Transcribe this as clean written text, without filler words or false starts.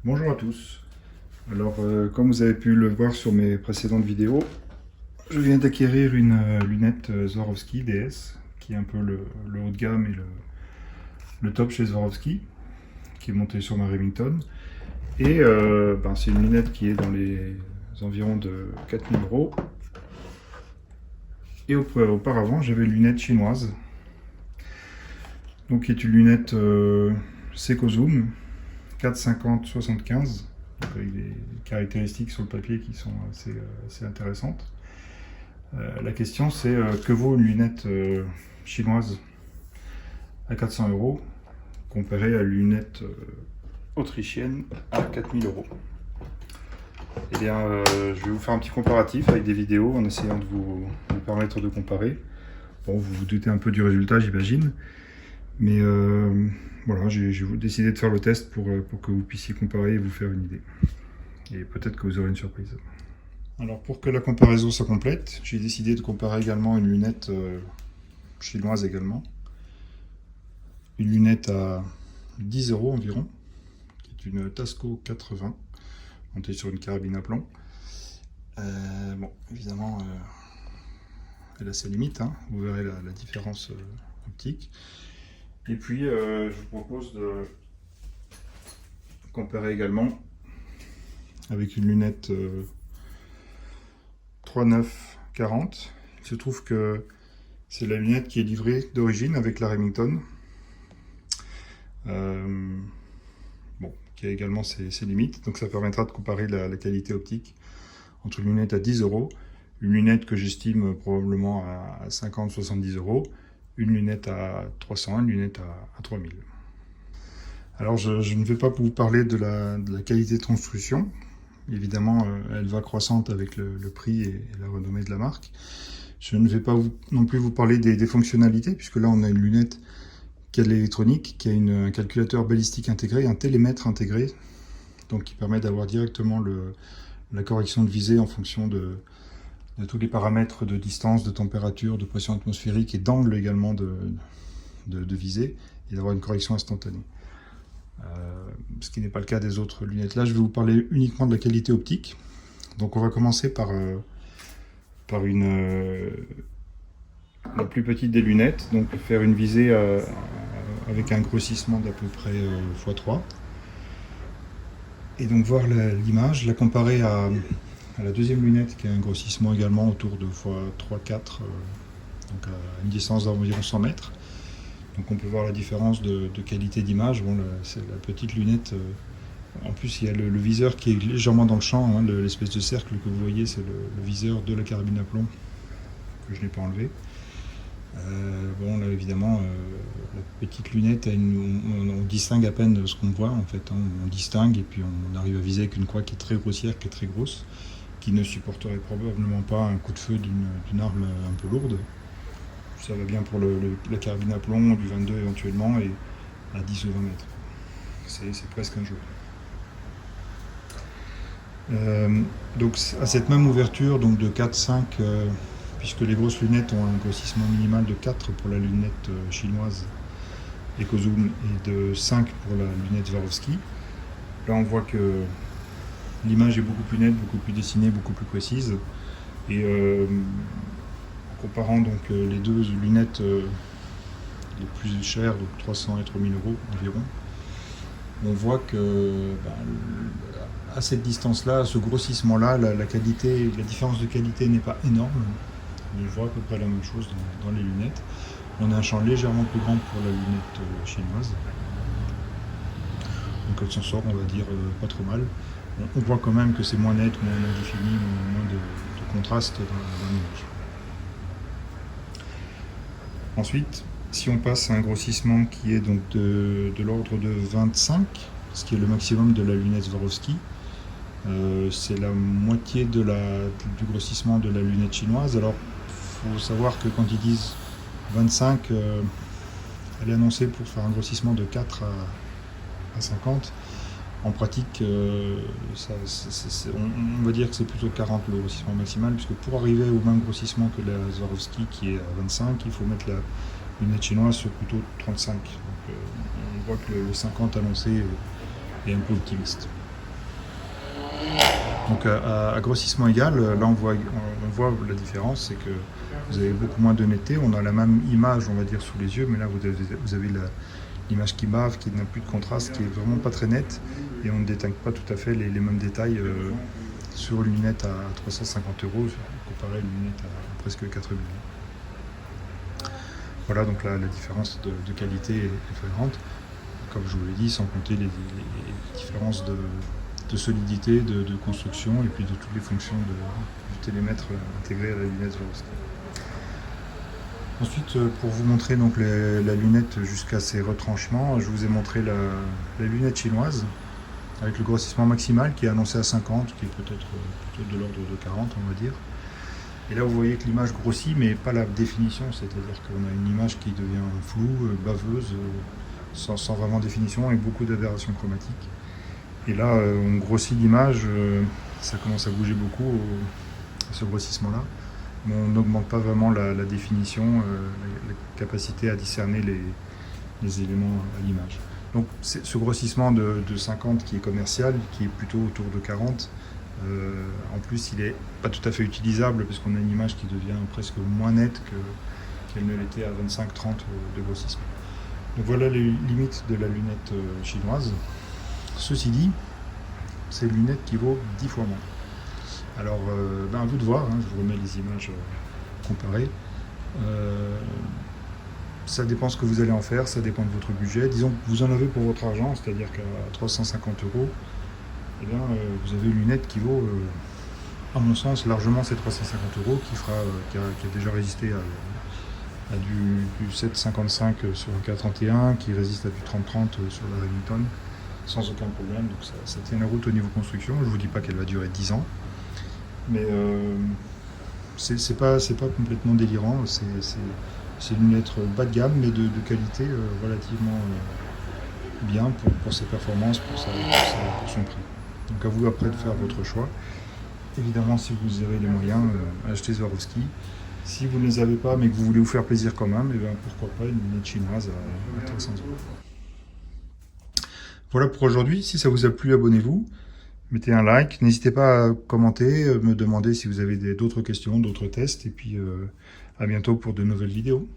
Bonjour à tous. Alors, comme vous avez pu le voir sur mes précédentes vidéos, je viens d'acquérir une lunette Swarovski DS, qui est un peu le haut de gamme et le top chez Swarovski, qui est monté sur ma Remington. Et c'est une lunette qui est dans les environs de 4000 euros. Et auparavant, j'avais une lunette chinoise, donc qui est une lunette Seiko Zoom 450-75, avec des caractéristiques sur le papier qui sont assez intéressantes. La question c'est que vaut une lunette chinoise à 400 euros comparée à une lunette autrichienne à 4000 euros. Eh bien, je vais vous faire un petit comparatif avec des vidéos en essayant de vous permettre de comparer. Bon, vous vous doutez un peu du résultat, j'imagine, mais voilà, j'ai décidé de faire le test pour que vous puissiez comparer et vous faire une idée. Et peut-être que vous aurez une surprise. Alors pour que la comparaison soit complète, j'ai décidé de comparer également une lunette chinoise également. Une lunette à 10 euros environ, qui est une Tasco 80, montée sur une carabine à plomb. Bon, évidemment, elle a ses limites, hein. Vous verrez la différence optique. Et puis, je vous propose de comparer également avec une lunette 3940. Il se trouve que c'est la lunette qui est livrée d'origine avec la Remington. Bon, qui a également ses limites. Donc ça permettra de comparer la qualité optique entre une lunette à 10 euros, une lunette que j'estime probablement à 50-70 euros, une lunette à 300, une lunette à 3000. Alors je ne vais pas vous parler de la qualité de construction. Évidemment, elle va croissante avec le prix et la renommée de la marque. Je ne vais pas non plus vous parler des fonctionnalités, puisque là on a une lunette qui a de l'électronique, qui a un calculateur balistique intégré, un télémètre intégré, donc qui permet d'avoir directement la correction de visée en fonction de tous les paramètres de distance, de température, de pression atmosphérique et d'angle également de visée, et d'avoir une correction instantanée. Ce qui n'est pas le cas des autres lunettes. Là, je vais vous parler uniquement de la qualité optique. Donc on va commencer par la plus petite des lunettes, donc faire une visée avec un grossissement d'à peu près x3. Et donc voir l'image, la comparer à la deuxième lunette qui a un grossissement également autour de x3, 4, donc à une distance d'environ 100 mètres. Donc on peut voir la différence de qualité d'image. Bon, c'est la petite lunette. En plus, il y a le viseur qui est légèrement dans le champ. Hein, l'espèce de cercle que vous voyez, c'est le viseur de la carabine à plomb que je n'ai pas enlevé. Bon, là évidemment, la petite lunette, on distingue à peine ce qu'on voit en fait. Hein, on distingue et puis on arrive à viser avec une croix qui est très grossière, qui est très grosse, qui ne supporterait probablement pas un coup de feu d'une arme un peu lourde. Ça va bien pour la carabine à plomb, du 22 éventuellement, et à 10 ou 20 mètres. C'est presque un jeu. Donc à cette même ouverture, donc de 4-5, puisque les grosses lunettes ont un grossissement minimal de 4 pour la lunette chinoise EcoZoom et de 5 pour la lunette Swarovski. Là on voit que l'image est beaucoup plus nette, beaucoup plus dessinée, beaucoup plus précise. Et en comparant donc les deux lunettes les plus chères, donc 300 et 3000 euros environ, on voit que à cette distance-là, à ce grossissement-là, la différence de qualité n'est pas énorme. On voit à peu près la même chose dans les lunettes. On a un champ légèrement plus grand pour la lunette chinoise. Donc elle s'en sort, on va dire, pas trop mal. On voit quand même que c'est moins net, moins défini, moins de contraste dans l'image. Ensuite, si on passe à un grossissement qui est donc de l'ordre de 25, ce qui est le maximum de la lunette Swarovski, c'est la moitié du grossissement de la lunette chinoise. Alors, il faut savoir que quand ils disent 25, elle est annoncée pour faire un grossissement de 4 à 50. En pratique, on va dire que c'est plutôt 40 le grossissement maximal, puisque pour arriver au même grossissement que la Swarovski qui est à 25, il faut mettre la lunette chinoise sur plutôt 35. Donc, on voit que le 50 annoncé est un peu optimiste. Donc à grossissement égal, là on voit la différence, c'est que vous avez beaucoup moins de netteté. On a la même image, on va dire, sous les yeux, mais là vous avez l'image qui bave, qui n'a plus de contraste, qui est vraiment pas très nette, et on ne déteint pas tout à fait les mêmes détails sur une lunette à 350 € comparé à une lunette à presque 4 000 €. Voilà, donc la différence de qualité est flagrante, comme je vous l'ai dit, sans compter les différences de solidité, de construction, et puis de toutes les fonctions du télémètre intégré à la lunette Swarovski. Ensuite, pour vous montrer donc la lunette jusqu'à ses retranchements, je vous ai montré la lunette chinoise avec le grossissement maximal qui est annoncé à 50, qui est peut-être plutôt de l'ordre de 40, on va dire. Et là, vous voyez que l'image grossit, mais pas la définition, c'est-à-dire qu'on a une image qui devient floue, baveuse, sans vraiment définition, et beaucoup d'aberrations chromatiques. Et là, on grossit l'image, ça commence à bouger beaucoup ce grossissement-là, mais on n'augmente pas vraiment la définition, la capacité à discerner les éléments à l'image. Donc ce grossissement de 50 qui est commercial, qui est plutôt autour de 40, en plus il n'est pas tout à fait utilisable parce qu'on a une image qui devient presque moins nette qu'elle ne l'était à 25-30 de grossissement. Donc voilà les limites de la lunette chinoise. Ceci dit, c'est une lunette qui vaut 10 fois moins. Alors, à vous de voir, hein, je vous remets les images comparées. Ça dépend ce que vous allez en faire, ça dépend de votre budget. Disons que vous en avez pour votre argent, c'est-à-dire qu'à 350 €, eh bien, vous avez une lunette qui vaut, à mon sens, largement ces 350 €, qui a déjà résisté à du 7,55 sur un K31, qui résiste à du 30-30 sur la Remington, sans aucun problème. Donc ça tient la route au niveau construction. Je ne vous dis pas qu'elle va durer 10 ans, mais c'est pas complètement délirant. C'est une lunette bas de gamme, mais de qualité relativement bien pour ses performances, pour son prix. Donc à vous après de faire votre choix. Évidemment, si vous avez les moyens, achetez Swarovski. Si vous ne les avez pas, mais que vous voulez vous faire plaisir quand même, et bien pourquoi pas une lunette chinoise à 300 €. Voilà pour aujourd'hui. Si ça vous a plu, abonnez-vous. Mettez un like. N'hésitez pas à commenter, me demander si vous avez d'autres questions, d'autres tests. Et puis à bientôt pour de nouvelles vidéos.